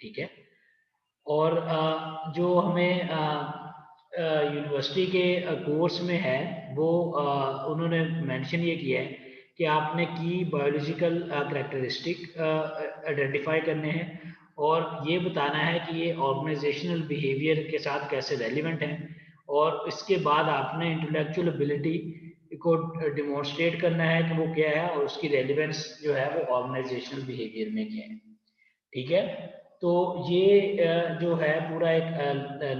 ठीक है। और जो हमें यूनिवर्सिटी के कोर्स में है वो उन्होंने मेंशन ये किया है कि आपने की बायोलॉजिकल करैक्टरिस्टिक आइडेंटिफाई करने हैं और ये बताना है कि ये ऑर्गेनाइजेशनल बिहेवियर के साथ कैसे रेलिवेंट है, और इसके बाद आपने इंटेलेक्चुअल एबिलिटी को डिमॉन्स्ट्रेट करना है कि वो क्या है और उसकी रेलिवेंस जो है वो ऑर्गेनाइजेशनल बिहेवियर में क्या है। ठीक है। तो ये जो है पूरा एक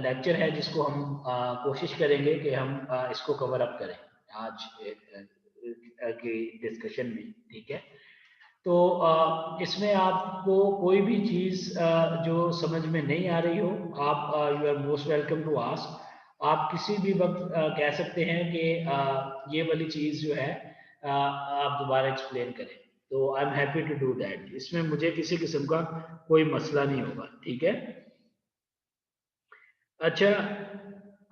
लेक्चर है जिसको हम कोशिश करेंगे कि हम इसको कवर अप करें आज की डिस्कशन में। ठीक है। तो इसमें आपको कोई भी चीज़ जो समझ में नहीं आ रही हो, आप you are most welcome to ask. आप किसी भी वक्त कह सकते हैं कि ये वाली चीज़ जो है आप दोबारा एक्सप्लेन करें, तो I am happy to do that. इसमें मुझे किसी किस्म का कोई मसला नहीं होगा। ठीक है। अच्छा,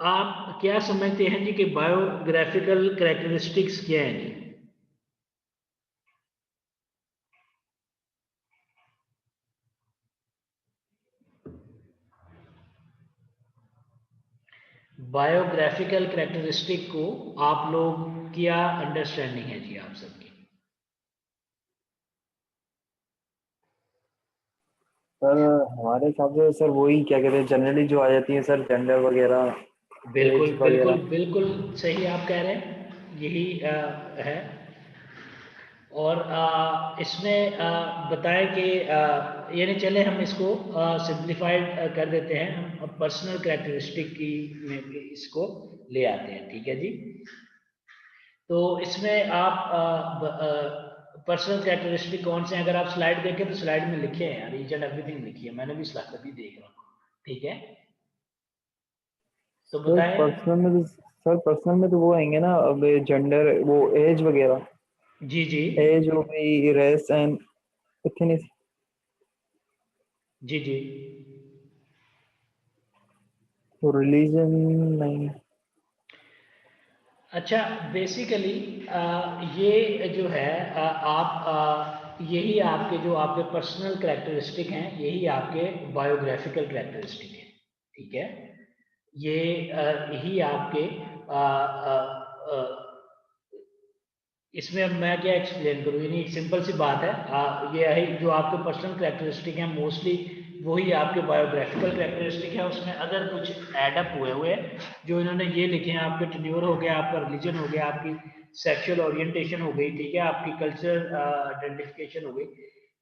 आप क्या समझते हैं जी कि बायोग्राफिकल कैरेक्टरिस्टिक्स क्या हैं जी? बायोग्राफिकल कैरेक्टरिस्टिक को आप लोग क्या अंडरस्टैंडिंग है जी आप सबकी? सर हमारे हिसाब से सर वही क्या कहते हैं जनरली जो आ जाती है सर, जेंडर वगैरह, बिल्कुल एज बिल्कुल वगैरह। बिल्कुल सही आप कह रहे हैं, यही है। और इसमें बताएं कि यानी चले हम इसको सिंप्लीफाइड कर देते हैं, हम पर्सनल कैरेक्टरिस्टिक की में भी इसको ले आते हैं। ठीक है जी। तो इसमें आप पर्सनल कैरेक्टरिस्टिक कौन से हैं? अगर आप स्लाइड देखें तो स्लाइड में लिखे हैं यार, ईच एंड एवरीथिंग लिखी है, मैंने भी स्लाइड अभी देख रहा हूँ। ठीक है। तो सर बताएं। पर्सनल में तो वो आएंगे ना, अब जेंडर, वो एज वगैरह, जी जी एज हो गई, रेस एंड एथनिस, जी जी। रिलीजन नहीं। अच्छा, बेसिकली ये जो है यही आपके जो आपके पर्सनल कैरेक्टरिस्टिक हैं, यही आपके बायोग्राफिकल कैरेक्टरिस्टिक हैं। ठीक है। ये यही आपके आ, आ, आ, इसमें अब मैं क्या एक्सप्लेन करूँ, यानी एक सिंपल सी बात है, ये है जो आपके पर्सनल कैरेक्टरिस्टिक हैं मोस्टली वही आपके बायोग्राफिकल कैरेक्टरिस्टिक है। उसमें अदर कुछ एडअप हुए हुए हैं जो इन्होंने ये लिखे हैं, आपके टेन्योर हो गया, आपका रिलीजन हो गया, आपकी सेक्सुअल ओरिएंटेशन हो गई, ठीक है, आपकी कल्चर आइडेंटिफिकेशन हो गई।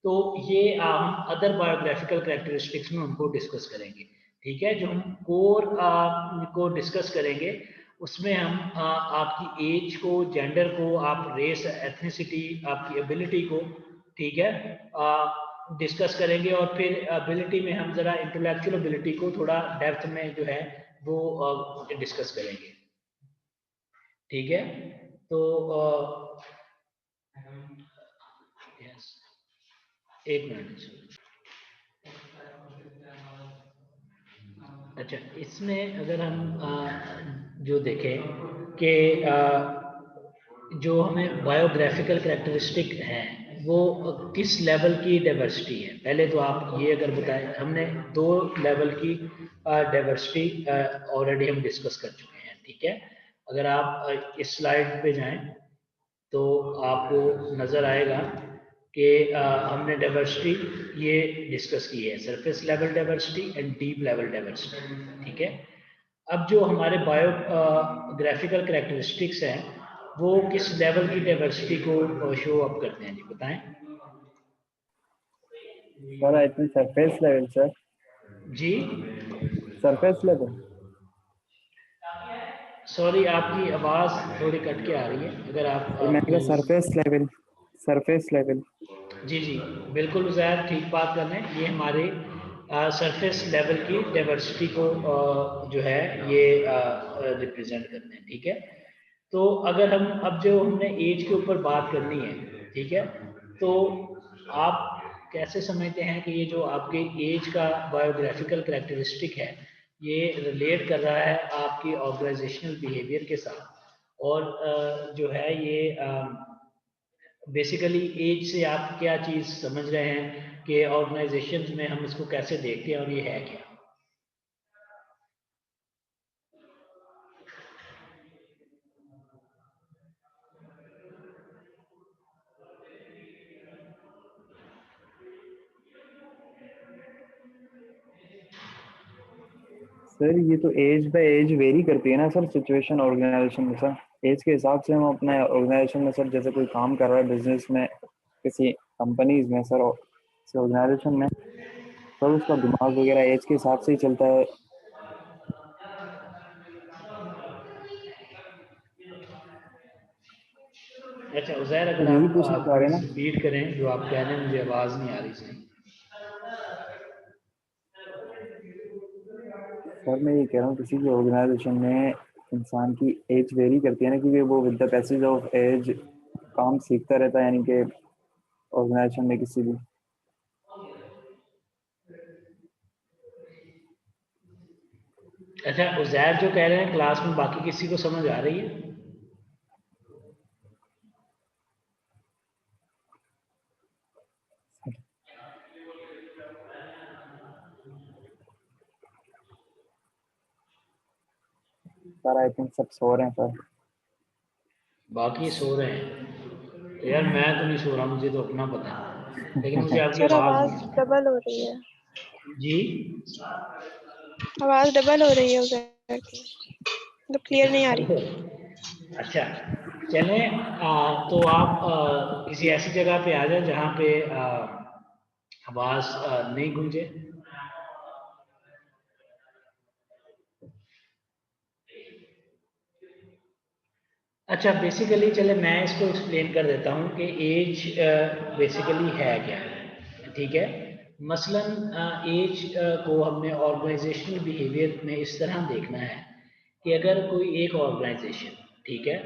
तो ये हम अदर बायोग्राफिकल कैरेक्टरिस्टिक्स में उनको डिस्कस करेंगे। ठीक है। जो हम कोर को डिस्कस करेंगे उसमें हम आपकी एज को, जेंडर को, आप रेस, एथनिसिटी, आपकी एबिलिटी को, ठीक है, डिस्कस करेंगे। और फिर एबिलिटी में हम ज़रा इंटेलेक्चुअल एबिलिटी को थोड़ा डेप्थ में जो है वो डिस्कस करेंगे। ठीक है। तो yes, एक मिनट। अच्छा, इसमें अगर हम जो देखें कि जो हमें बायोग्राफिकल कैरेक्टरिस्टिक हैं वो किस लेवल की डाइवर्सिटी है, पहले तो आप ये अगर बताएं। हमने 2 लेवल की डाइवर्सिटी ऑलरेडी हम डिस्कस कर चुके हैं। ठीक है। अगर आप इस स्लाइड पे जाएं तो आपको नज़र आएगा कि हमने डाइवर्सिटी ये डिस्कस की है, surface level diversity and deep level diversity. ठीक है। अब जो हमारे बायोग्राफिकल कैरेक्टरिस्टिक्स हैं वो किस लेवल की डाइवर्सिटी को शो अप करते हैं जी, बताएं। Sir I think surface level sir, जी, सरफेस लेवल। सॉरी आपकी आवाज़ थोड़ी कट के आ रही है, अगर आप सर मैंने कहा please. Surface level, surface level. जी जी, बिल्कुल उज़ैर ठीक बात कर रहे हैं। ये हमारे सरफेस लेवल की डाइवर्सिटी को जो है ये रिप्रेजेंट करते हैं। ठीक है। तो अगर हम अब जो हमने एज के ऊपर बात करनी है, ठीक है, तो आप कैसे समझते हैं कि ये जो आपके एज का बायोग्राफिकल कैरेक्टरिस्टिक है ये रिलेट कर रहा है आपकी ऑर्गेनाइजेशनल बिहेवियर के साथ, और जो है ये बेसिकली एज से आप क्या चीज़ समझ रहे हैं कि ऑर्गेनाइजेशंस में हम इसको कैसे देखते हैं और ये है क्या। सर ये तो एज बाय एज वेरी करती है ना सर, सिचुएशन ऑर्गेनाइजेशन में सर। एज के हिसाब से हम अपने ऑर्गेनाइजेशन में सर, जैसे कोई काम कर रहा है बिजनेस में, किसी कंपनीज में सर, किसी ऑर्गेनाइजेशन में सर, उसका दिमाग वगैरह एज के हिसाब से ही चलता है। अच्छा उज़ैर, तो अगर यही आप पूछना चाह रहे प्लीज हैं ना रिपीट करें जो आप कह रहे हैं, मुझे आवाज़ नहीं आ रही सही। सर। मैं ये कह रहा हूँ किसी भी ऑर्गेनाइजेशन में इंसान की एज वेरी करती है ना, क्योंकि वो with the passage of age काम सीखता रहता है, यानी कि ऑर्गेनाइजेशन में किसी भी। अच्छा उज़ैर जो कह रहे हैं क्लास में बाकी किसी को समझ आ रही है? सर आई थिंक सब सो रहे हैं सर। बाकी सो रहे हैं? तो यार मैं तो नहीं सो रहा, मुझे तो अपना पता है, लेकिन मुझे आपकी सर आवाज़ आवाज नहीं आ डबल हो रही है। रही। जी। आवाज डबल हो रही है उधर की, मतलब क्लियर नहीं आ रही। अच्छा चलें, तो आप किसी ऐसी जगह पे आ जाए जहाँ पे आवाज़ नहीं गूंजे। अच्छा बेसिकली चले मैं इसको एक्सप्लेन कर देता हूँ कि एज बेसिकली है क्या, ठीक है। मसलन एज को हमने ऑर्गेनाइजेशनल बिहेवियर में इस तरह देखना है कि अगर कोई एक ऑर्गेनाइजेशन, ठीक है,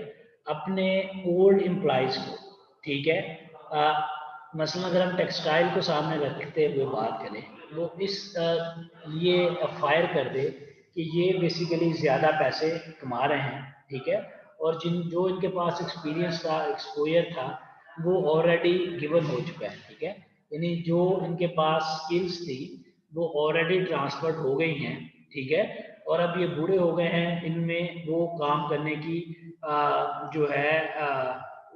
अपने ओल्ड एम्प्लॉयज़ को, ठीक है, मसलन अगर हम टेक्सटाइल को सामने रखते हुए बात करें, वो इस लिए फायर कर दे कि ये बेसिकली ज़्यादा पैसे कमा रहे हैं, ठीक है, और जो इनके पास एक्सपीरियंस था, एक्सपोजर था, वो ऑलरेडी गिवन हो चुका है, ठीक है। यानी जो इनके पास स्किल्स थी वो ऑलरेडी ट्रांसफर्ड हो गई हैं, ठीक है, और अब ये बूढ़े हो गए हैं, इनमें वो काम करने की जो है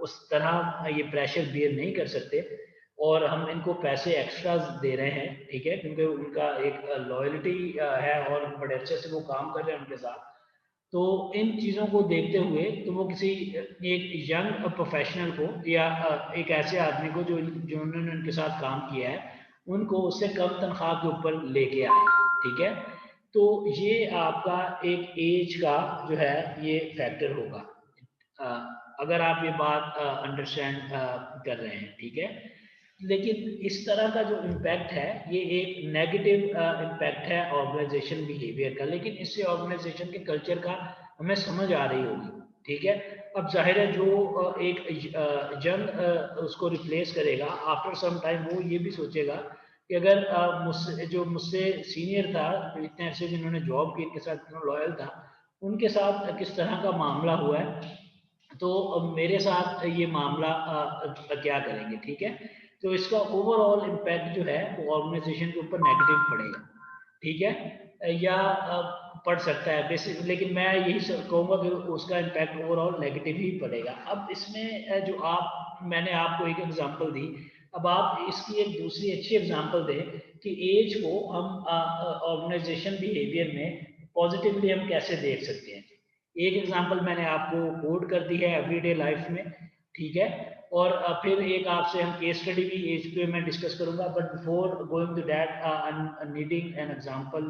उस तरह ये प्रेशर बियर नहीं कर सकते, और हम इनको पैसे एक्स्ट्रा दे रहे हैं, ठीक है, क्योंकि उनका एक लॉयल्टी है और बड़े अच्छे से वो काम कर रहे हैं उनके साथ। तो इन चीज़ों को देखते हुए तो वो किसी एक यंग प्रोफेशनल को या एक ऐसे आदमी को जो जिन्होंने उनके साथ काम किया है, उनको उससे कम तनख्वाह के ऊपर लेके आए, ठीक है। तो ये आपका एक एज का जो है ये फैक्टर होगा, अ, अगर आप ये बात अंडरस्टैंड कर रहे हैं, ठीक है। लेकिन इस तरह का जो इम्पैक्ट है ये एक नेगेटिव इम्पैक्ट है ऑर्गेनाइजेशन बिहेवियर का, लेकिन इससे ऑर्गेनाइजेशन के कल्चर का हमें समझ आ रही होगी, ठीक है। अब जाहिर है जो एक यंग उसको रिप्लेस करेगा आफ्टर सम टाइम, वो ये भी सोचेगा कि अगर मुझसे सीनियर था, इतने ऐसे जिन्होंने जॉब की, इनके साथ इतना लॉयल था, उनके साथ किस तरह का मामला हुआ है, तो मेरे साथ ये मामला क्या करेंगे, ठीक है। तो इसका ओवरऑल इम्पैक्ट जो है वो ऑर्गेनाइजेशन के ऊपर नेगेटिव पड़ेगा, ठीक है, या पड़ सकता है बेसिक, लेकिन मैं यही कहूँगा कि उसका इम्पैक्ट ओवरऑल नेगेटिव ही पड़ेगा। अब इसमें जो मैंने आपको एक एग्जांपल दी, अब आप इसकी एक दूसरी अच्छी एग्जांपल दें कि एज को हम ऑर्गेनाइजेशन बिहेवियर में पॉजिटिवली हम कैसे देख सकते हैं। एक एग्जांपल मैंने आपको कोड कर दी है एवरीडे लाइफ में, ठीक है, और फिर एक आपसे हम केस स्टडी भी एज पे मैं डिस्कस करूंगा, but before going to that I am needing an example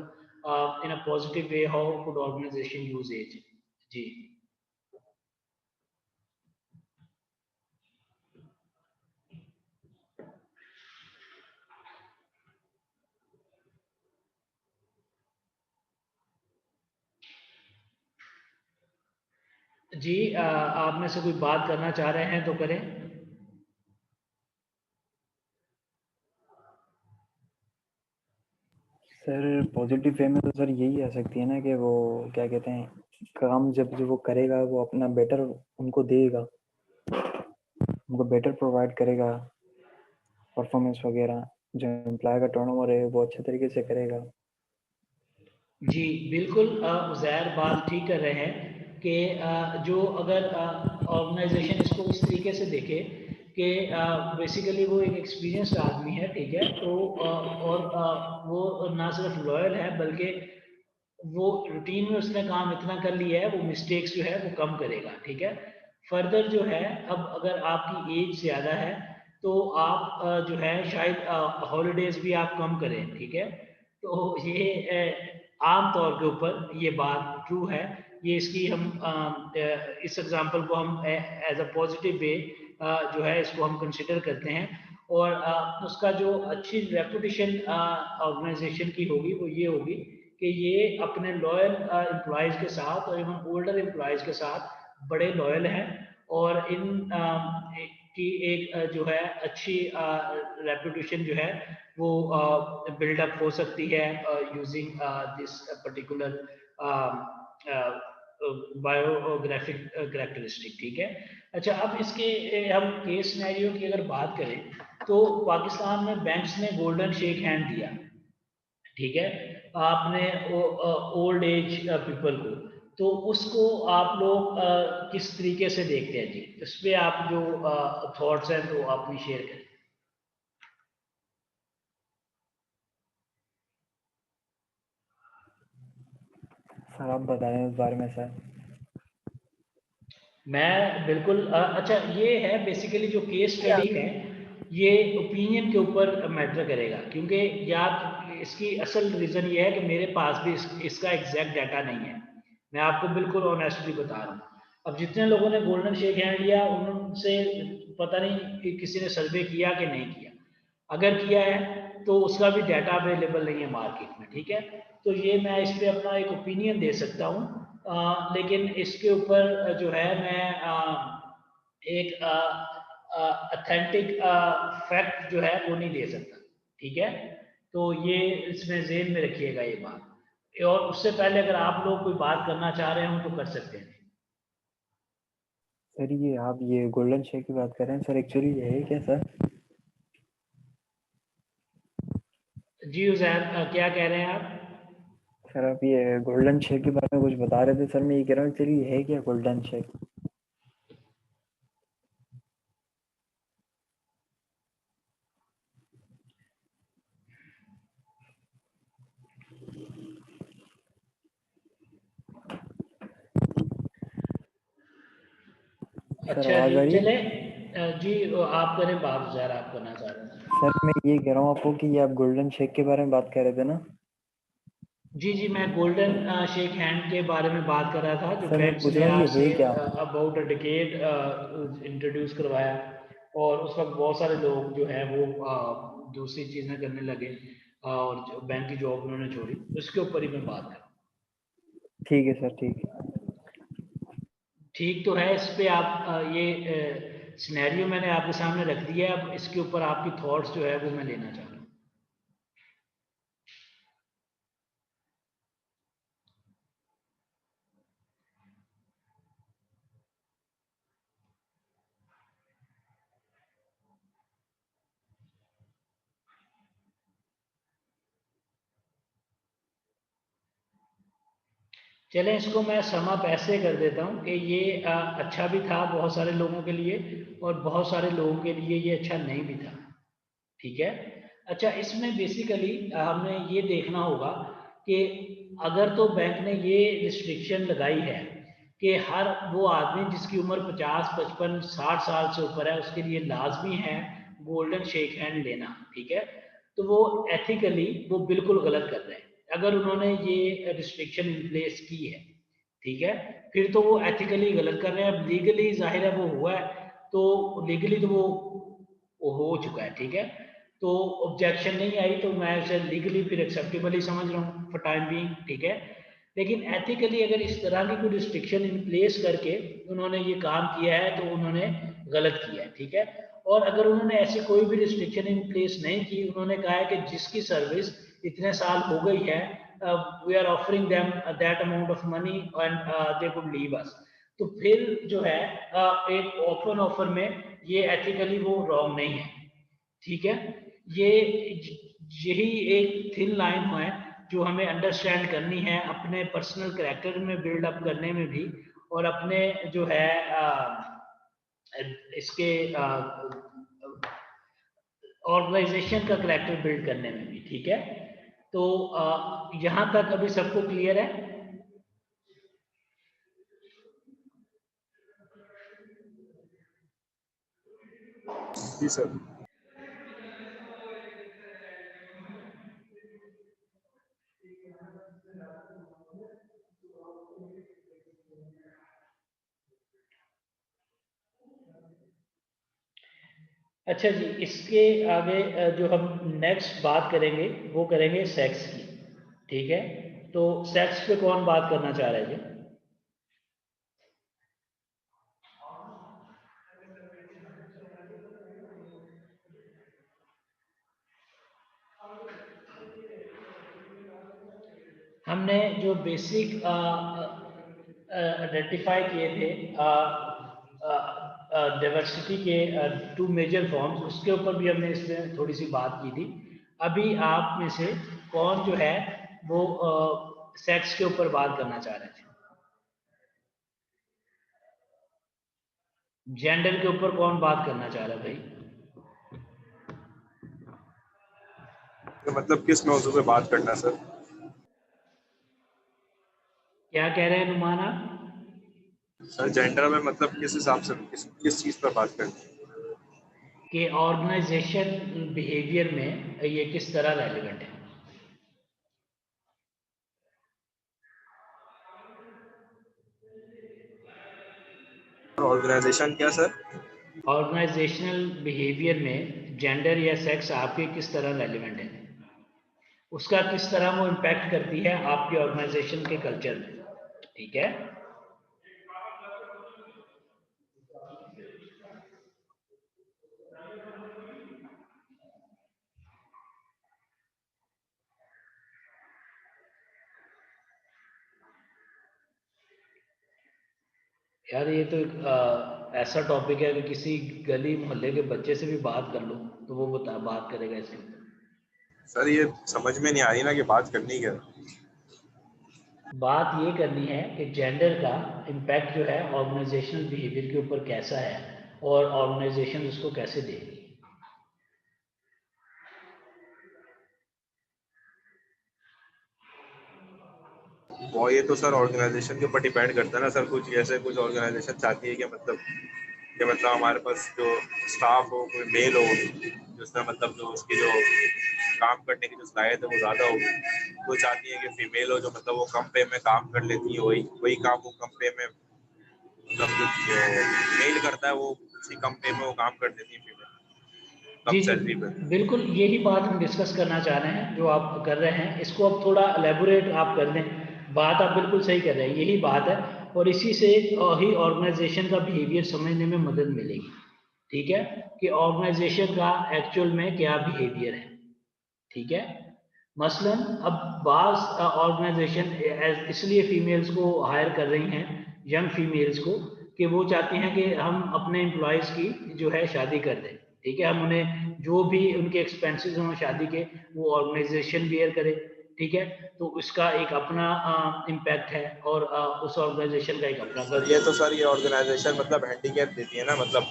in a positive way how could organisation use age. जी। जी, आप में से कोई बात करना चाह रहे हैं तो करें। सर पॉजिटिव वे में तो सर यही आ सकती है ना कि वो क्या कहते हैं, काम जब जो वो करेगा वो अपना बेटर उनको देगा, उनको बेटर प्रोवाइड करेगा, परफॉर्मेंस वगैरह। जो एम्प्लॉय का टर्नओवर है वो अच्छे तरीके से करेगा। जी बिल्कुल, उज़ैर बात ठीक कर रहे हैं कि जो अगर ऑर्गेनाइजेशन इसको इस तरीके से देखे कि बेसिकली वो एक एक्सपीरियंस्ड आदमी है, ठीक है, तो वो ना सिर्फ लॉयल है बल्कि वो रूटीन में उसने काम इतना कर लिया है, वो मिस्टेक्स जो है वो कम करेगा, ठीक है। फर्दर जो है, अब अगर आपकी एज ज़्यादा है तो आप जो है शायद हॉलीडेज भी आप कम करें, ठीक है। तो ये आम तौर के ऊपर ये बात ट्रू है। ये इसकी हम इस एग्जांपल को हम एज अ पॉजिटिव वे जो है इसको हम कंसिडर करते हैं। और उसका जो अच्छी रेपुटेशन ऑर्गेनाइजेशन की होगी वो ये होगी कि ये अपने लॉयल एम्प्लॉयज़ के साथ और इवन ओल्डर एम्प्लॉयज़ के साथ बड़े लॉयल हैं, और इन की एक जो है अच्छी रेपुटेशन जो है वो बिल्डअप हो सकती है using this particular biographic characteristic, ठीक है। अच्छा, अब इसके हम केस सिनेरियो की अगर बात करें तो पाकिस्तान में बैंक्स ने गोल्डन शेक हैंड दिया, ठीक है, आपने ओल्ड एज पीपल को, तो उसको आप लोग किस तरीके से देखते हैं जी? इस पे आप जो थॉट्स हैं तो अपनी शेयर करें। सर आप बताएं इस बारे में सर। मैं बिल्कुल अच्छा, ये है बेसिकली जो केस स्टडी है ये ओपिनियन के ऊपर मैटर करेगा, क्योंकि या इसकी असल रीज़न ये है कि मेरे पास भी इसका एग्जैक्ट डाटा नहीं है। मैं आपको बिल्कुल ऑनेस्टली बता रहा हूँ। अब जितने लोगों ने गोल्डन शेक हैंड लिया उनसे पता नहीं कि किसी ने सर्वे किया कि नहीं किया। अगर किया है तो उसका भी डाटा अवेलेबल नहीं है मार्केट में, ठीक है। तो ये मैं इस पे अपना एक ओपिनियन दे सकता हूँ, लेकिन इसके ऊपर जो है मैं एक ऑथेंटिक फैक्ट जो है वो नहीं दे सकता, ठीक है। तो ये इसमें ज़हन में रखिएगा ये बात। और उससे पहले अगर आप लोग कोई बात करना चाह रहे हो तो कर सकते हैं। सर ये आप ये गोल्डन शेक की बात कर रहे हैं सर, एक्चुअली ये है क्या सर? जी उज़ैर, क्या कह रहे हैं आप? सर आप ये गोल्डन शेक के बारे में कुछ बता रहे थे सर, मैं ये कह रहा हूँ एक्चुअली ये है क्या गोल्डन शेक? सर अच्छा आवाज़ जी, आ रही है? चले जी, आप करें बात, उज़ैर आप करना चाह रहे हैं। सर मैं ये कह रहा हूँ आपको कि ये आप गोल्डन शेक के बारे में बात कर रहे थे ना? जी जी, मैं गोल्डन शेक हैंड के बारे में बात कर रहा था, जो सर मैं बैंक्स पूछ ने रहा हूँ आज ये से है क्या? अबाउट अ डिकेड इंट्रोड्यूस करवाया, और उस वक्त बहुत सारे लोग जो हैं वो दूसरी चीज़ें करने लगे, और जो बैंक की जॉब उन्होंने छोड़ी, उसके ऊपर ही मैं बात कर रहा हूँ। ठीक है सर, ठीक है। ठीक तो है, इस पे आप ये सिनेरियो मैंने आपके सामने रख दिया है, अब इसके ऊपर आपकी थॉट्स जो है वो मैं लेना चाह रहा हूँ। चलें, इसको मैं सम अप ऐसे कर देता हूँ कि ये अच्छा भी था बहुत सारे लोगों के लिए, और बहुत सारे लोगों के लिए ये अच्छा नहीं भी था, ठीक है। अच्छा, इसमें बेसिकली हमने ये देखना होगा कि अगर तो बैंक ने ये रिस्ट्रिक्शन लगाई है कि हर वो आदमी जिसकी उम्र 50, 55, 60 साल से ऊपर है उसके लिए लाजमी है गोल्डन शेक हैंड लेना, ठीक है, तो वो एथिकली वो बिल्कुल गलत कर रहे हैं अगर उन्होंने ये रिस्ट्रिक्शन इन प्लेस की है, ठीक है। फिर तो वो एथिकली गलत कर रहे हैं। अब लीगली जाहिर है वो हुआ है, तो लीगली तो वो हो चुका है, ठीक है। तो ऑब्जेक्शन नहीं आई तो मैं उसे लीगली फिर एक्सेप्टेबल ही समझ रहा हूँ फॉर टाइम बीइंग, ठीक है। लेकिन एथिकली अगर इस तरह की कोई रिस्ट्रिक्शन इन प्लेस करके उन्होंने ये काम किया है तो उन्होंने गलत किया है, ठीक है। और अगर उन्होंने ऐसी कोई भी रिस्ट्रिक्शन इन प्लेस नहीं की, उन्होंने कहा है कि जिसकी सर्विस इतने साल हो गई है, we are offering them that amount of money and they could leave us, तो फिर जो है एक ओपन ऑफर में ये एथिकली वो रॉन्ग नहीं है, ठीक है। ये यही एक थिन लाइन है जो हमें अंडरस्टैंड करनी है अपने पर्सनल कैरेक्टर में बिल्ड अप करने में भी, और अपने जो है इसके ऑर्गेनाइजेशन का कैरेक्टर बिल्ड करने में भी। ठीक है, तो यहाँ तक अभी सबको क्लियर है? जी सर। अच्छा जी, इसके आगे जो हम नेक्स्ट बात करेंगे वो करेंगे सेक्स की। ठीक है, तो सेक्स पे कौन बात करना चाह रहा है जी? हमने जो बेसिक आइडेंटिफाई किए थे डाइवर्सिटी के टू मेजर फॉर्म्स, उसके ऊपर भी हमने इसमें थोड़ी सी बात की थी। अभी आप में से कौन जो है वो सेक्स के ऊपर बात करना चाह रहे थे? जेंडर के ऊपर कौन बात करना चाह रहा है भाई? तो मतलब किस मौजू पे बात करना है सर? क्या कह रहे हैं नुमान आप? सर जेंडर में मतलब किस हिसाब से किस चीज पर बात करनी है? कि ऑर्गेनाइजेशन बिहेवियर में ये किस तरह रेलिवेंट है? ऑर्गेनाइजेशन क्या सर? ऑर्गेनाइजेशनल बिहेवियर में जेंडर या सेक्स आपके किस तरह रेलिवेंट है, उसका किस तरह वो इम्पैक्ट करती है आपके ऑर्गेनाइजेशन के कल्चर में। ठीक है, यार ये तो एक ऐसा टॉपिक है कि किसी गली मोहल्ले के बच्चे से भी बात कर लो तो वो बात करेगा इसके ऊपर। सर ये समझ में नहीं आ रही ना कि बात करनी क्या है। बात ये करनी है कि जेंडर का इम्पैक्ट जो है ऑर्गेनाइजेशनल बिहेवियर के ऊपर कैसा है और ऑर्गेनाइजेशन उसको कैसे देगी। वो ये तो सर ऑर्गेनाइजेशन के ऊपर डिपेंड करता है ना सर। कुछ ऐसे कुछ ऑर्गेनाइजेशन चाहती है कि मतलब हमारे पास जो स्टाफ हो कोई मेल हो जिसमें मतलब जो उसकी जो काम करने की जो सलाहियत है वो ज़्यादा होगी। कोई चाहती है कि फीमेल हो जो मतलब वो कम पे में काम कर लेती है, वही वही काम वो कम पे में मतलब जो मेल करता है वो उसी कम पे में वो काम कर देती है फीमेल, जी कम जी, सैलरी पे। बिल्कुल यही बात हम डिस्कस करना चाह रहे हैं जो आप कर रहे हैं, इसको अब थोड़ा एलेबोरेट आप कर दें। बात आप बिल्कुल सही कर रहे हैं, यही बात है, और इसी से ही ऑर्गेनाइजेशन का बिहेवियर समझने में मदद मिलेगी। ठीक है, कि ऑर्गेनाइजेशन का एक्चुअल में क्या बिहेवियर है। ठीक है, मसलन अब बास ऑर्गेनाइजेशन इसलिए फीमेल्स को हायर कर रही हैं, यंग फीमेल्स को, कि वो चाहती हैं कि हम अपने एम्प्लॉयज़ की जो है शादी कर दें। ठीक है, हम उन्हें जो भी उनके एक्सपेंसेस हों शादी के वो ऑर्गेनाइजेशन बियर करे। ठीक है, तो इसका एक अपना इम्पैक्ट है और उस ऑर्गेनाइजेशन का एक अपना ये कल्चर तो है। सर ये ऑर्गेनाइजेशन मतलब हैंडीकैप देती है ना मतलब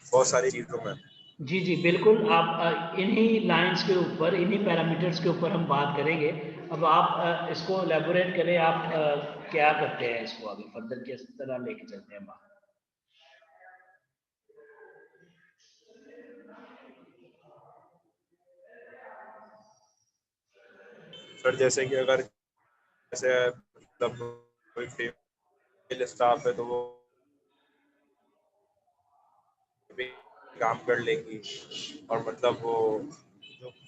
बहुत सारी चीजों में। जी जी, बिल्कुल आप इन्हीं लाइंस के ऊपर, इन्हीं पैरामीटर्स के ऊपर हम बात करेंगे। अब आप इसको एलेबोरेट करें, आप क्या करते हैं इसको आगे फर्दर किस तरह लेके चलते हैं बात। सर जैसे कि अगर जैसे मतलब कोई फीमेल स्टाफ है तो वो भी काम कर लेंगी और मतलब वो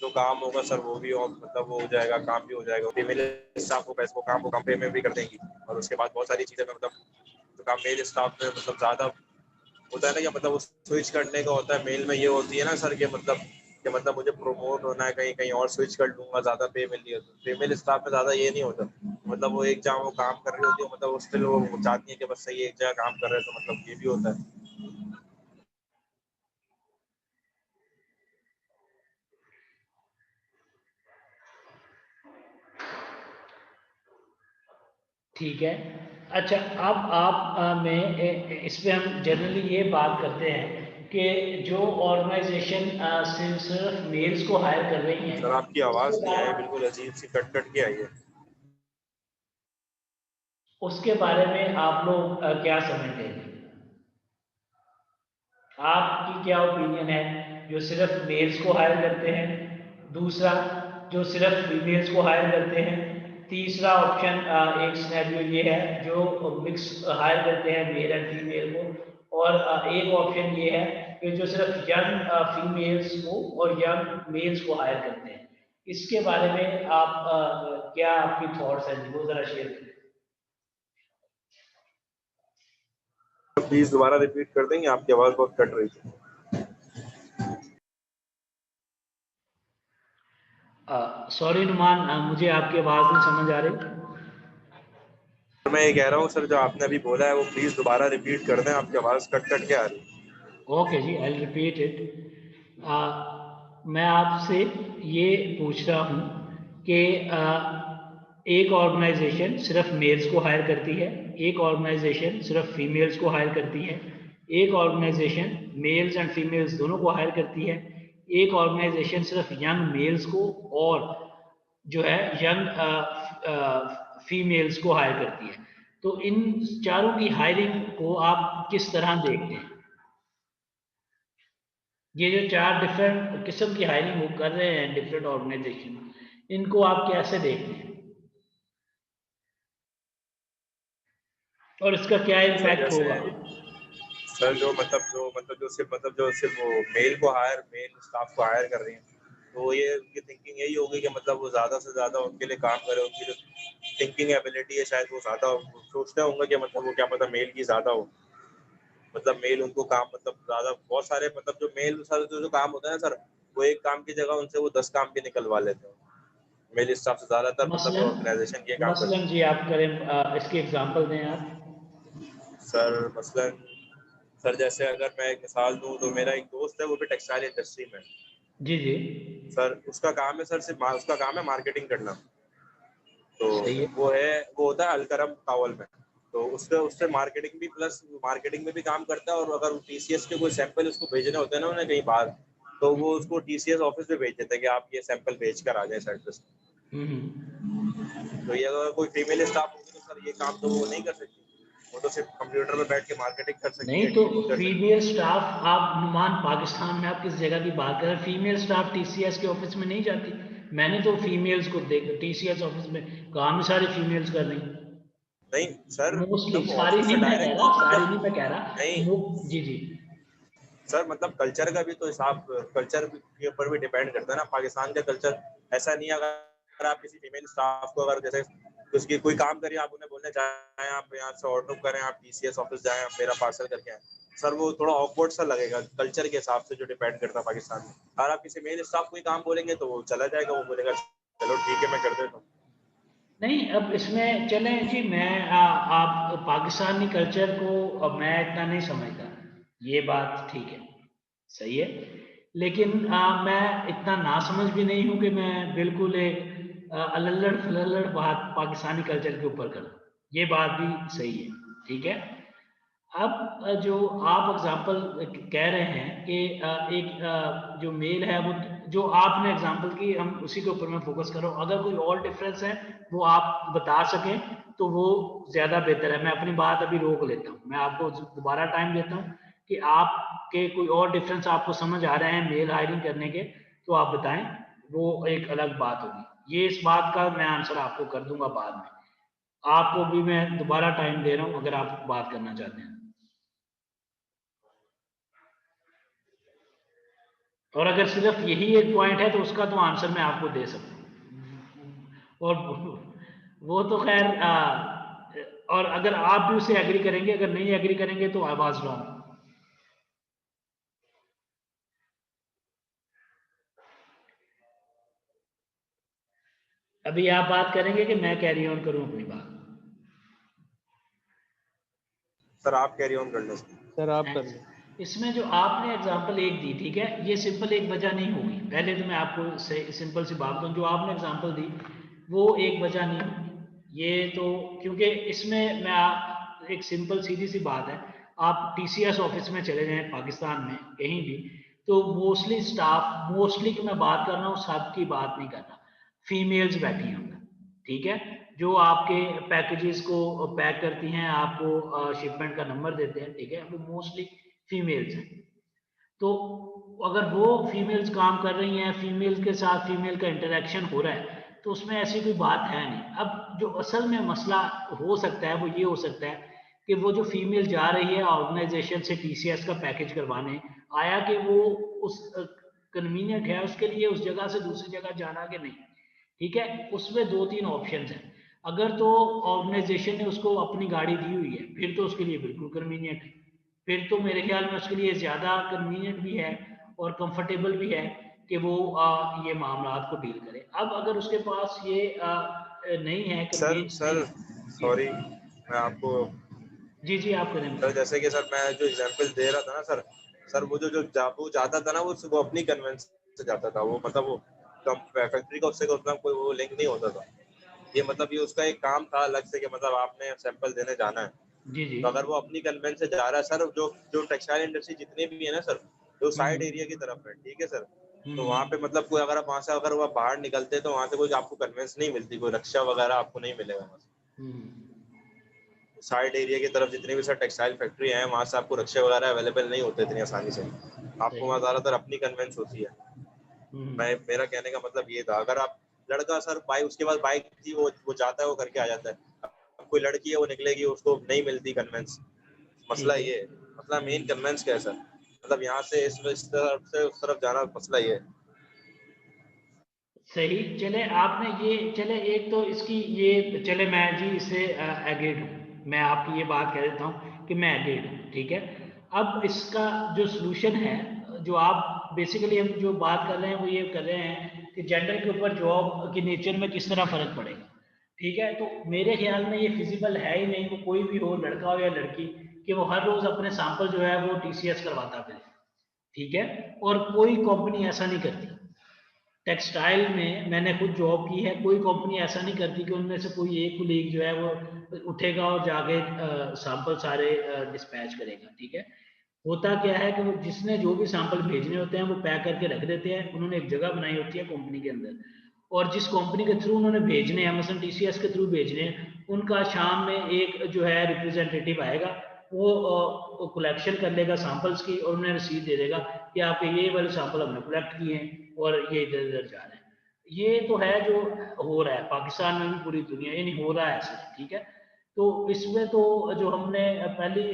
जो काम होगा सर वो भी और मतलब वो हो जाएगा, काम भी हो जाएगा। फीमेल स्टाफ को पैसे को काम को कम पे में भी कर देंगी और उसके बाद बहुत सारी चीजें में मतलब जो काम मेल स्टाफ में मतलब ज्यादा होता है ना, कि मतलब वो स्विच करने का होता है। मेल में ये होती है ना सर कि मतलब मुझे प्रमोट होना है, कहीं कहीं और स्विच कर लूंगा, ज्यादा पे मिल रही है। तो फीमेल स्टाफ में ज्यादा ये नहीं होता, मतलब वो एक जगह वो काम कर रही होती है, मतलब स्टिल वो चाहती है कि बस सही एक जगह काम कर रहे हैं, तो मतलब ये भी होता है। ठीक है। अच्छा, अब आप में इस पे हम जनरली ये बात करते हैं कि जो ऑर्गेनाइजेशन सिर्फ मेल्स को हायर कर रही हैं, सर आपकी उसके आवाज़ नहीं आई, बारे बिल्कुल अजीब सी कट कट के आई है। उसके बारे में आप लोग क्या समझते हैं? आपकी क्या ओपिनियन है? जो सिर्फ मेल्स को हायर करते हैं, दूसरा जो सिर्फ फीमेल्स को हायर करते हैं, तीसरा ऑप्शन एक सिनेरियो ये है जो मिक्स हायर करते हैं मेल एंड फीमेल को, और एक ऑप्शन ये है कि जो सिर्फ यंग फीमेल्स को और यंग मेल्स को हायर करते हैं। इसके बारे में आप क्या आपकी थॉट्स हैं, वो जरा शेयर करें। प्लीज दोबारा रिपीट कर देंगे, आपकी आवाज़ बहुत कट रही थी। सॉरी नुमान, मुझे आपकी आवाज़ नहीं समझ आ रही। मैं ये कह रहा हूँ सर, जो आपने अभी बोला है वो प्लीज दोबारा रिपीट कर दें, आपकी आवाज़ कट कट के आ रही है। ओके जी, आई रिपीट इट। मैं आपसे ये पूछ रहा हूँ कि एक ऑर्गेनाइजेशन सिर्फ मेल्स को हायर करती है, एक ऑर्गेनाइजेशन सिर्फ फीमेल्स को हायर करती है, एक ऑर्गेनाइजेशन मेल्स एंड फीमेल्स दोनों को हायर करती है, एक ऑर्गेनाइजेशन सिर्फ यंग मेल्स को और जो है यंग फीमेल्स को हायर करती है। तो इन चारों की हायरिंग को आप किस तरह देखते हैं? ये जो चार डिफरेंट किस्म की हायरिंग वो कर रहे हैं डिफरेंट ऑर्गेनाइजेशन, इनको आप कैसे देखते हैं और इसका क्या सर इम्पैक्ट जैसे होगा? सर जो सिर्फ वो मेल स्टाफ को हायर कर रही हैं, तो ये उनकी थिंकिंग यही होगी कि मतलब वो ज़्यादा से ज़्यादा उनके लिए काम करे, उनकी जो थिंकिंग एबिलिटी है शायद वो ज़्यादा सोचते होंगे कि मतलब वो क्या पता मेल की ज़्यादा हो, मतलब मेल उनको काम मतलब ज़्यादा बहुत सारे मतलब जो मेल सर जो काम होता है ना सर, वो एक काम की जगह उनसे वो 10 काम भी निकलवा लेते हैं। मेल स्टाफ से ज़्यादातर मतलब मसलन ऑर्गेनाइजेशन ये काम करते मसलन जी आप करें, इसके एग्जांपल दें आप। हैं सर। मसलन सर जैसे अगर मैं एक मिसाल दूं तो मेरा एक दोस्त है, वो भी टेक्सटाइल इंडस्ट्री में है। जी जी, सर उसका काम है सर सिर्फ उसका काम है मार्केटिंग करना। तो सही है। वो होता है अलकरम टावल में। तो उससे उससे मार्केटिंग भी प्लस मार्केटिंग में भी काम करता है, और अगर टीसीएस के कोई सैंपल उसको भेजने होते हैं ना उन्हें कहीं बाहर, तो वो उसको टीसीएस ऑफिस में भेज देते हैं कि आप ये सैंपल भेज कर आ जाए साइड पे। तो ये अगर कोई फीमेल स्टाफ होगी तो सर ये काम तो वो नहीं कर सकती, वो तो सिर्फ कंप्यूटर में बैठ के मार्केटिंग कर सकती नहीं है, तो डीलिंग कर सकती फीमेल स्टाफ, आप नुमान पाकिस्तान में आप किस जगह की बात कर रहे हैं? फीमेल स्टाफ टीसीएस के ऑफिस में नहीं जाती। मैंने तो फीमेल्स को देखा टीसीएस ऑफिस में, काम ही सारी फीमेल्स कर रही। है। नहीं सर, मोस्टली, मतलब वो सारी ऑफिस से नहीं मैं कह डायरेक्ट रहा, सारी मतलब नहीं मैं कह रहा। नहीं जी जी। सर, मतलब कल्चर का भी तो हिसाब, कल्चर के ऊपर भी डिपेंड करता है ना। पाकिस्तान का कल्चर ऐसा नहीं है, अगर आप किसी फीमेल स्टाफ को अगर जैसे उसकी कोई काम करिए, आप उन्हें बोलने जाए आप यहाँ से ऑर्डर करें, आप टीसीएस ऑफिस जाएं, आप मेरा पार्सल करके आए, सर वो थोड़ा ऑकवर्ड सा लगेगा कल्चर के हिसाब से जो डिपेंड करता है पाकिस्तान में। अगर आप किसी मेल स्टाफ को ही काम बोलेंगे तो वो चला जाएगा, वो बोलेगा चलो ठीक है मैं कर देता हूँ। नहीं, अब इसमें चलें जी, मैं आप पाकिस्तानी कल्चर को अब मैं इतना नहीं समझता, ये बात ठीक है, सही है। लेकिन मैं इतना ना समझ भी नहीं हूँ कि मैं बिल्कुल एक अल्लड़ फल्लड़ बात पाकिस्तानी कल्चर के ऊपर करूँ, ये बात भी सही है, ठीक है। अब जो आप एग्जांपल कह रहे हैं कि एक जो मेल है वो, जो आपने एग्जांपल की, हम उसी के ऊपर मैं फोकस कर रहा हूँ। अगर कोई और डिफरेंस है वो आप बता सकें तो वो ज़्यादा बेहतर है। मैं अपनी बात अभी रोक लेता हूँ, मैं आपको दोबारा टाइम देता हूँ कि आपके कोई और डिफरेंस आपको समझ आ रहे हैं मेल हायरिंग करने के, तो आप बताएं, वो एक अलग बात होगी। ये इस बात का मैं आंसर आपको कर दूंगा बाद में। आपको भी मैं दोबारा टाइम दे रहा हूँ अगर आप बात करना चाहते हैं। और अगर सिर्फ यही एक पॉइंट है तो उसका तो आंसर मैं आपको दे सकता हूँ, और वो तो खैर और अगर आप भी उसे एग्री करेंगे, अगर नहीं एग्री करेंगे तो आवाज रॉन्ग। अभी आप बात करेंगे कि मैं कैरी ऑन करूं अपनी बात? सर आप कैरी ऑन कर लें। सर आप कर लो। इसमें जो आपने एग्जांपल एक दी, ठीक है, ये सिंपल एक वजह नहीं होगी। पहले तो मैं आपको सिंपल सी बात बताऊं, जो आपने एग्जांपल दी वो एक वजह नहीं होगी। ये तो क्योंकि इसमें एक सिंपल सीधी सी बात है, आप टीसीएस ऑफिस में चले जाएं पाकिस्तान में कहीं भी, तो मोस्टली स्टाफ, मोस्टली की मैं बात कर रहा हूँ, सब की बात नहीं कर रहा, फीमेल्स बैठी हैं उधर, ठीक है, जो आपके पैकेजेस को पैक करती हैं, आपको शिपमेंट का नंबर देते हैं, ठीक है, वो मोस्टली फीमेल्स हैं। तो अगर वो फीमेल्स काम कर रही हैं, फीमेल के साथ फीमेल का इंटरेक्शन हो रहा है, तो उसमें ऐसी कोई बात है नहीं। अब जो असल में मसला हो सकता है वो ये हो सकता है कि वो जो फीमेल जा रही है ऑर्गेनाइजेशन से टीसीएस का पैकेज करवाने, आया कि वो उस कन्वीनियंट है उसके लिए उस जगह से दूसरी जगह जाना कि नहीं, ठीक है, उसमें दो तीन ऑप्शंस हैं। अगर तो ऑर्गेनाइजेशन ने उसको अपनी गाड़ी दी हुई है, फिर तो उसके लिए बिल्कुल कन्वीनियंट है, फिर तो मेरे ख्याल में उसके लिए ज़्यादा कन्वीनियंट भी है और कंफर्टेबल भी है कि वो ये मामलात को डील करे। अब अगर उसके पास ये नहीं है, सर कन्वीनियंस नहीं सर है। जी सॉरी, मैं आपको, जी जी, आप करें सर बताएं। जैसे कि सर मैं जो एग्जांपल दे रहा था ना सर, सर वो वो जाता था ना, वो अपनी कन्वेंस से जाता था, वो मतलब वो फैक्ट्री का उससे उतना कोई वो लिंक नहीं होता था। ये मतलब ये उसका एक काम था अलग से कि मतलब आपने सैंपल देने जाना है। जी जी। तो अगर वो अपनी कन्वेंस से जा रहा है सर, जो जो टेक्सटाइल इंडस्ट्री जितने भी है ना सर, जो साइड हम्म एरिया की तरफ है, ठीक है सर, तो वहाँ हम्म पे मतलब कोई अगर आप वहाँ से अगर वो बाहर निकलते हैं तो वहाँ से कोई आपको कन्वेंस नहीं मिलती, कोई रक्षा वगैरह आपको नहीं मिलेगा वहाँ से। हम्म। साइड एरिया की तरफ जितनी भी सर टेक्सटाइल फैक्ट्री है वहाँ से आपको रक्षा वगैरह अवेलेबल नहीं होते इतनी आसानी से, आपको सही। वहाँ ज्यादातर अपनी कन्वेंस होती है। मैं, हम्म। मेरा कहने का मतलब ये था, अगर आप लड़का सर बाइक, उसके बाद बाइक थी, वो जाता है, वो करके आ जाता है। अब कोई लड़की है वो निकलेगी, उसको नहीं मिलती कन्वेंस, मसला ठीक है। ये है। मसला मेन कन्वेंस का है सर, मतलब यहाँ से इस तरफ से उस तरफ जाना, मसला ये है। सही, चले आपने ये, चले एक तो इसकी ये, चले मैं जी इससे एग्रीड हूँ, मैं आपकी ये बात कह देता हूँ कि मैं एग्रीड हूँ, ठीक है। अब इसका जो सलूशन है, जो आप बेसिकली हम जो बात कर रहे हैं वो ये कर रहे हैं कि जेंडर के ऊपर जॉब के नेचर में किस तरह फर्क पड़ेगा, ठीक है। तो मेरे ख्याल में ये फिजिबल है ही नहीं, वो कोई भी हो, लड़का हो या लड़की, कि वो हर रोज अपने सैंपल जो है वो टीसीएस करवाता फिरे, ठीक है। और कोई कंपनी ऐसा नहीं करती। टेक्सटाइल में मैंने खुद जॉब की है, कोई कंपनी ऐसा नहीं करती कि उनमें से कोई एक कुलीग जो है वो उठेगा और जाके सैंपल सारे डिस्पैच करेगा, ठीक है। होता क्या है कि वो जिसने जो भी सैंपल भेजने होते हैं वो पैक करके रख देते हैं, उन्होंने एक जगह बनाई होती है कंपनी के अंदर, और जिस कंपनी के थ्रू उन्होंने भेजने हैं, मसलन टीसीएस के थ्रू भेजने हैं, उनका शाम में एक जो है रिप्रेजेंटेटिव आएगा, वो कलेक्शन कर लेगा सैंपल्स की और उन्हें रसीद दे देगा कि आपके ये वाले सैंपल हमने कलेक्ट किए हैं और ये इधर इधर जा रहे हैं। ये तो है जो हो रहा है पाकिस्तान में भी, पूरी दुनिया ये नहीं हो रहा है ऐसे, ठीक है। तो इसमें तो जो हमने पहली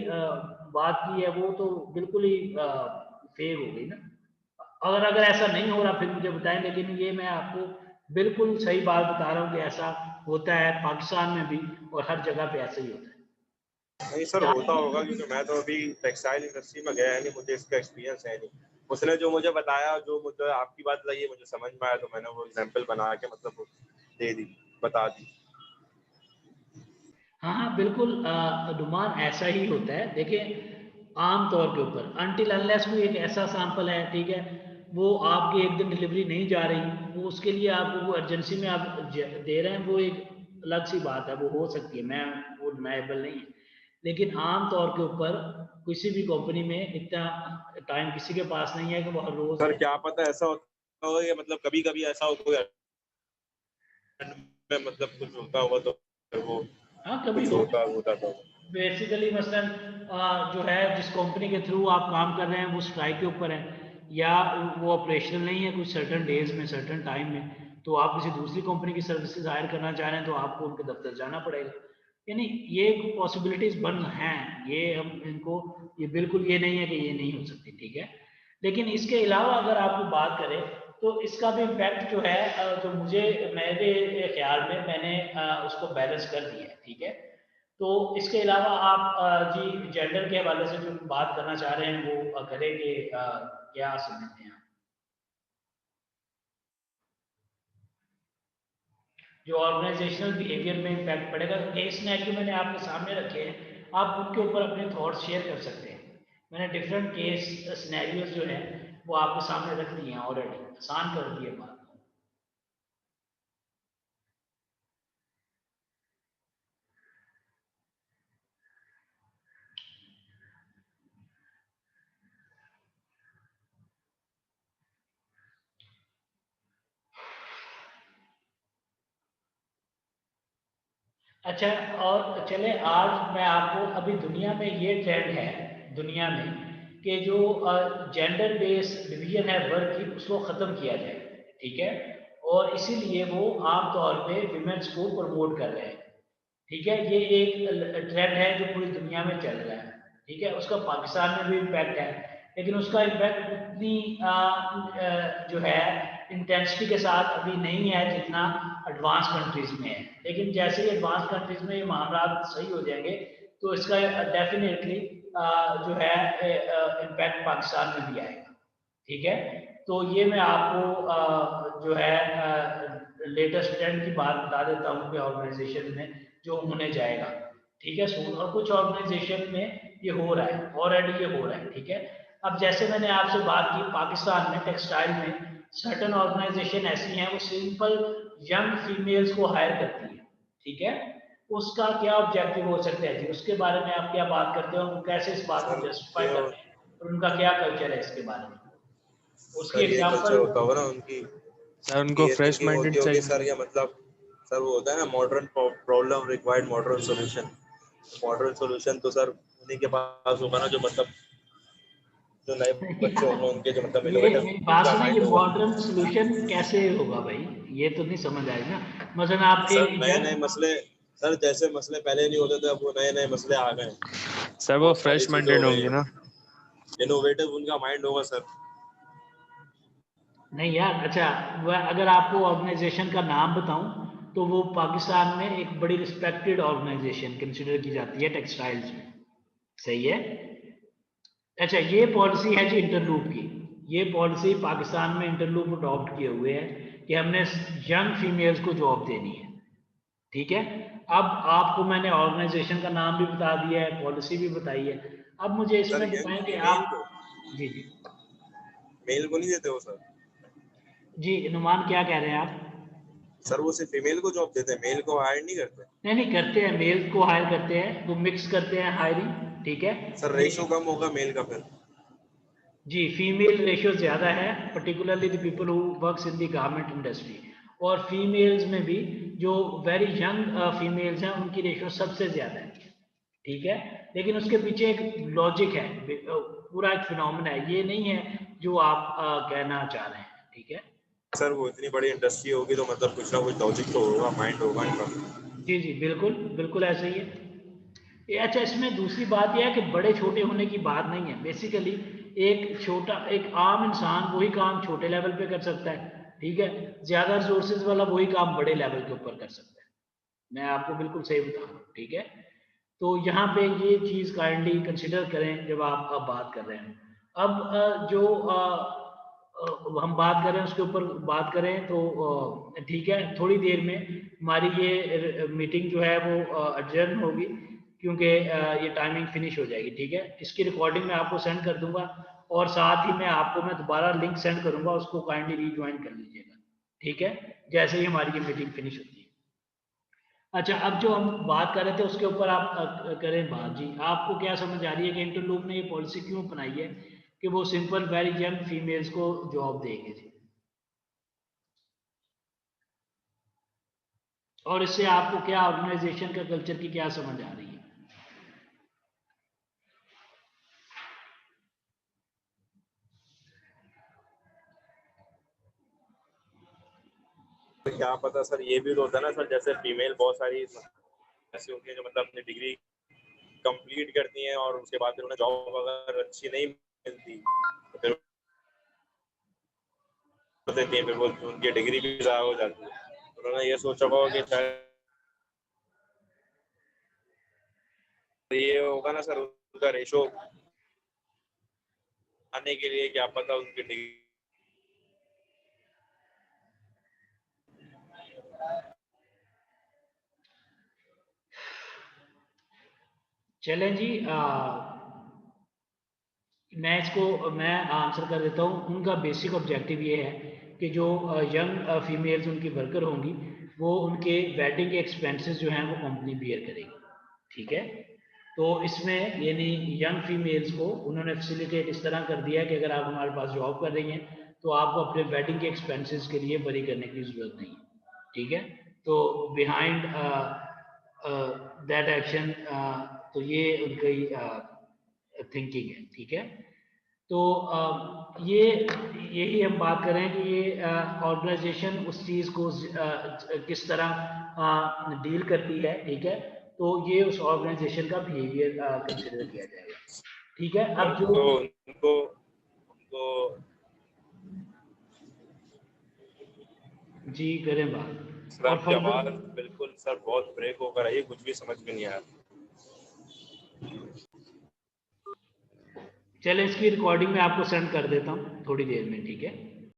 बात की है वो तो बिल्कुल ही फेक हो गई ना। अगर अगर ऐसा नहीं हो रहा फिर मुझे बताएं, लेकिन ये मैं आपको बिल्कुल सही बात बता रहा हूँ कि ऐसा होता है पाकिस्तान में भी, और हर जगह पे ऐसा ही होता है। नहीं सर, होता होगा, क्योंकि मैं तो अभी टेक्सटाइल इंडस्ट्री में गया है नहीं, मुझे इसका एक्सपीरियंस है नहीं। उसने जो मुझे बताया, जो मुझे आपकी बात लगी, मुझे समझ में आया, तो मैंने वो एग्जांपल बना के मतलब वो दे दी, बता दी। हाँ हाँ बिल्कुल, अनुमान ऐसा ही होता है। देखिए आम तौर के ऊपर अनटिल अनलेस कोई एक ऐसा सैंपल है, ठीक है, वो आपकी एक दिन डिलीवरी नहीं जा रही, वो उसके लिए आपको वो अर्जेंसी में आप दे रहे हैं, वो एक अलग सी बात है, वो हो सकती है, मैं वो डिनाइबल नहीं है। लेकिन आम तौर के ऊपर किसी भी कंपनी में इतना टाइम किसी के पास नहीं है कि वो हर रोज। सर क्या पता ऐसा होता हो, या मतलब कभी कभी ऐसा हो, कोई में मतलब कुछ होता होगा तो फिर वो हाँ कभी कुछ हो, होता होता तो। बेसिकली मसलन जो है जिस कंपनी के थ्रू आप काम कर रहे हैं वो स्ट्राइक के ऊपर है, या वो ऑपरेशनल नहीं है कुछ सर्टन डेज में, सर्टन टाइम में, तो आप किसी दूसरी कंपनी की सर्विसेज हायर करना चाह रहे हैं तो आपको उनके दफ्तर जाना पड़ेगा। यानी ये पॉसिबिलिटीज बन हैं, ये हम इनको, ये बिल्कुल ये नहीं है कि ये नहीं हो सकती, ठीक है। लेकिन इसके अलावा अगर आपको बात करें तो इसका भी इम्पैक्ट जो है जो मुझे, मेरे ख्याल में मैंने उसको बैलेंस कर दिया है, ठीक है। तो इसके अलावा आप जी जेंडर के हवाले से जो बात करना चाह रहे हैं वो करेंगे, क्या समझते हैं आप? जो ऑर्गेनाइजेशनल बिहेवियर में इम्पैक्ट पड़ेगा, केस सिनेरियो मैंने आपके सामने रखे हैं, आप उनके ऊपर अपने थॉट्स शेयर कर सकते हैं। मैंने डिफरेंट केस सिनेरियोज जो हैं वो आपके सामने रख दिए हैं ऑलरेडी, आसान कर दिए बात। अच्छा, और चले आज मैं आपको, अभी दुनिया में ये ट्रेंड है दुनिया में कि जो जेंडर बेस्ड डिवीजन है वर्क की उसको ख़त्म किया जाए, ठीक है। और इसीलिए वो आमतौर पे विमेंस को प्रमोट कर रहे हैं, ठीक है। ये एक ट्रेंड है जो पूरी दुनिया में चल रहा है, ठीक है। उसका पाकिस्तान में भी इम्पैक्ट है, लेकिन उसका इम्पैक्ट उतनी जो है इंटेंसिटी के साथ अभी नहीं है जितना एडवांस कंट्रीज में है। लेकिन जैसे ही एडवांस कंट्रीज में ये मामला सही हो जाएंगे तो इसका डेफिनेटली जो है इम्पैक्ट पाकिस्तान में भी आएगा, ठीक है। तो ये मैं आपको जो है लेटेस्ट ट्रेंड की बात बता देता हूँ कि ऑर्गेनाइजेशन में जो होने जाएगा, ठीक है सून। और कुछ ऑर्गेनाइजेशन में ये हो रहा है, ऑलरेडी ये हो रहा है, ठीक है। अब जैसे मैंने आपसे बात की, पाकिस्तान में टेक्सटाइल में सर्टन ऑर्गेनाइजेशन ऐसी हैं वो सिंपल यंग फीमेल्स को हायर करती है, ठीक है। उसका क्या ऑब्जेक्टिव हो सकता है जी, उसके बारे में आप क्या बात करते हो, वो कैसे इस बात को सर जस्टिफाई ये करते हैं और उनका क्या कल्चर है इसके बारे में, उसकी सर ये कल्चर एग्जांपल। होता होगा ना उनकी, सर उनको ये फ्रेश थिंकिंग माइंडेड होती होगी चाहिए। सर, या मतलब सर वो होता है ना modern problem required modern solution. Modern solution तो सर उन्हीं के पास होगा ना, जो मतलब जो नए बच्चे होंगे उनके, जो मतलब ये इनोवेटिव मेरी बात उनका सुनो, ये माइंड होगा। मॉडर्न सॉल्यूशन कैसे होगा भाई, ये तो नहीं समझ आई ना। मसलन आप सर एक नए नए यंग, मसले, सर जैसे मसले पहले नहीं होते थे अब वो नए नए मसले आ गए हैं, सर वो बहुत सारी फ्रेश चीजें हो माइंडेड गई होंगे हैं, ना। इनोवेटिव उनका माइंड होगा सर। नहीं यार, अच्छा वह अगर आपको ऑर्गेनाइजेशन का नाम बताऊं तो वो पाकिस्तान में एक बड़ी रिस्पेक्टेड ऑर्गेनाइजेशन कंसिडर की जाती है टेक्सटाइल्स में, सही है। अच्छा, ये पॉलिसी है जी इंटरलूप की, ये पॉलिसी पाकिस्तान में इंटरलूप अडॉप्ट किए हुए है कि हमने यंग फीमेल्स को जॉब देनी है, ठीक है। अब आपको मैंने ऑर्गेनाइजेशन का नाम भी बता दिया है, पॉलिसी भी बताई है। अब मुझे सर इसमें यंग बताएं कि फीमेल आप, को, जी जी मेल को नहीं देते हो सर? जी, नुमान क्या कह रहे हैं आप? सर वो सिर्फ फीमेल को जॉब देते हैं, मेल को हायर नहीं करते? नहीं नहीं, करते हैं, मेल को हायर करते हैं, वो मिक्स करते हैं हायरिंग, ठीक है। सर रेशो लेकिन कम होगा मेल का फिर? जी, फीमेल रेशियो ज़्यादा है, particularly the people who works in the garment industry. और फीमेल्स में भी जो वेरी यंग फीमेल्स हैं उनकी रेशियो सबसे ज़्यादा है, ठीक है। लेकिन उसके पीछे एक लॉजिक है, पूरा एक फिनोमेना है, ये नहीं है जो आप कहना चाह रहे हैं, ठीक है। सर वो इतनी बड़ी इंडस्ट्री होगी तो मतलब कुछ ना कुछ लॉजिक तो होगा, माइंड होगा इनका। जी जी, बिल्कुल बिल्कुल ऐसा ही है। अच्छा, इसमें दूसरी बात यह है कि बड़े छोटे होने की बात नहीं है, बेसिकली एक छोटा, एक आम इंसान वही काम छोटे लेवल पे कर सकता है, ठीक है। ज़्यादा रिसोर्सेज वाला वही काम बड़े लेवल के ऊपर कर सकता है, मैं आपको बिल्कुल सही बता रहा हूँ, ठीक है। तो यहाँ पे ये चीज़ काइंडली कंसिडर करें जब आप अब बात कर रहे हैं। अब जो हम बात करें उसके ऊपर बात करें तो ठीक है, थोड़ी देर में हमारी ये मीटिंग जो है वो अडजर्न होगी, क्योंकि ये टाइमिंग फिनिश हो जाएगी, ठीक है। इसकी रिकॉर्डिंग मैं आपको सेंड कर दूंगा और साथ ही मैं दोबारा लिंक सेंड करूंगा, उसको काइंडली रीज्वाइन कर लीजिएगा, ठीक है, जैसे ही हमारी ये मीटिंग फिनिश होती है। अच्छा, अब जो हम बात कर रहे थे उसके ऊपर आप करें बात जी, आपको क्या समझ आ रही है कि इंटरलूप ने ये पॉलिसी क्यों अपनाई है कि वो सिंपल वेरी यंग फीमेल्स को जॉब देंगे जी, और इससे आपको क्या ऑर्गेनाइजेशन का कल्चर की क्या समझ आ रही है? तो क्या पता सर, ये भी तो होता है ना सर, जैसे फीमेल बहुत सारी ऐसी होती है जो मतलब अपनी डिग्री कंप्लीट करती हैं और उसके बाद फिर उन्हें जॉब अगर अच्छी नहीं मिलती तो फिर देती हैं, फिर वो उनकी डिग्री भी ज़ाया हो जाती है। उन्होंने ये सोचा होगा कि शायद ये होगा ना सर, उनका रेशो आने के लिए, क्या पता उनकी डिग्री। चलें जी, मैं आंसर कर देता हूँ। उनका बेसिक ऑब्जेक्टिव ये है कि जो यंग फीमेल्स उनकी वर्कर होंगी वो उनके वेडिंग के एक्सपेंसेस जो हैं वो कंपनी बियर करेगी, ठीक है। तो इसमें यानी यंग फीमेल्स को उन्होंने फैसिलिटेट इस तरह कर दिया है कि अगर आप हमारे पास जॉब कर रही हैं तो आपको अपने वेडिंग के एक्सपेंसेस के लिए बरी करने की ज़रूरत नहीं है, ठीक है। तो बिहाइंड दैट एक्शन, तो ये उनकी थिंकिंग है, ठीक है। तो ये यही हम बात कर रहे हैं कि ये ऑर्गेनाइजेशन उस चीज़ को किस तरह डील करती है, ठीक है। तो ये उस ऑर्गेनाइजेशन का बिहेवियर कंसिडर किया जाएगा, ठीक है। अब जो तो उनको जी करें बात, सर और आपकी आवाज फर्दर बिल्कुल सर बहुत ब्रेक होकर आई है, कुछ भी समझ में नहीं आया। चले इसकी रिकॉर्डिंग में आपको सेंड कर देता हूँ थोड़ी देर में, ठीक है।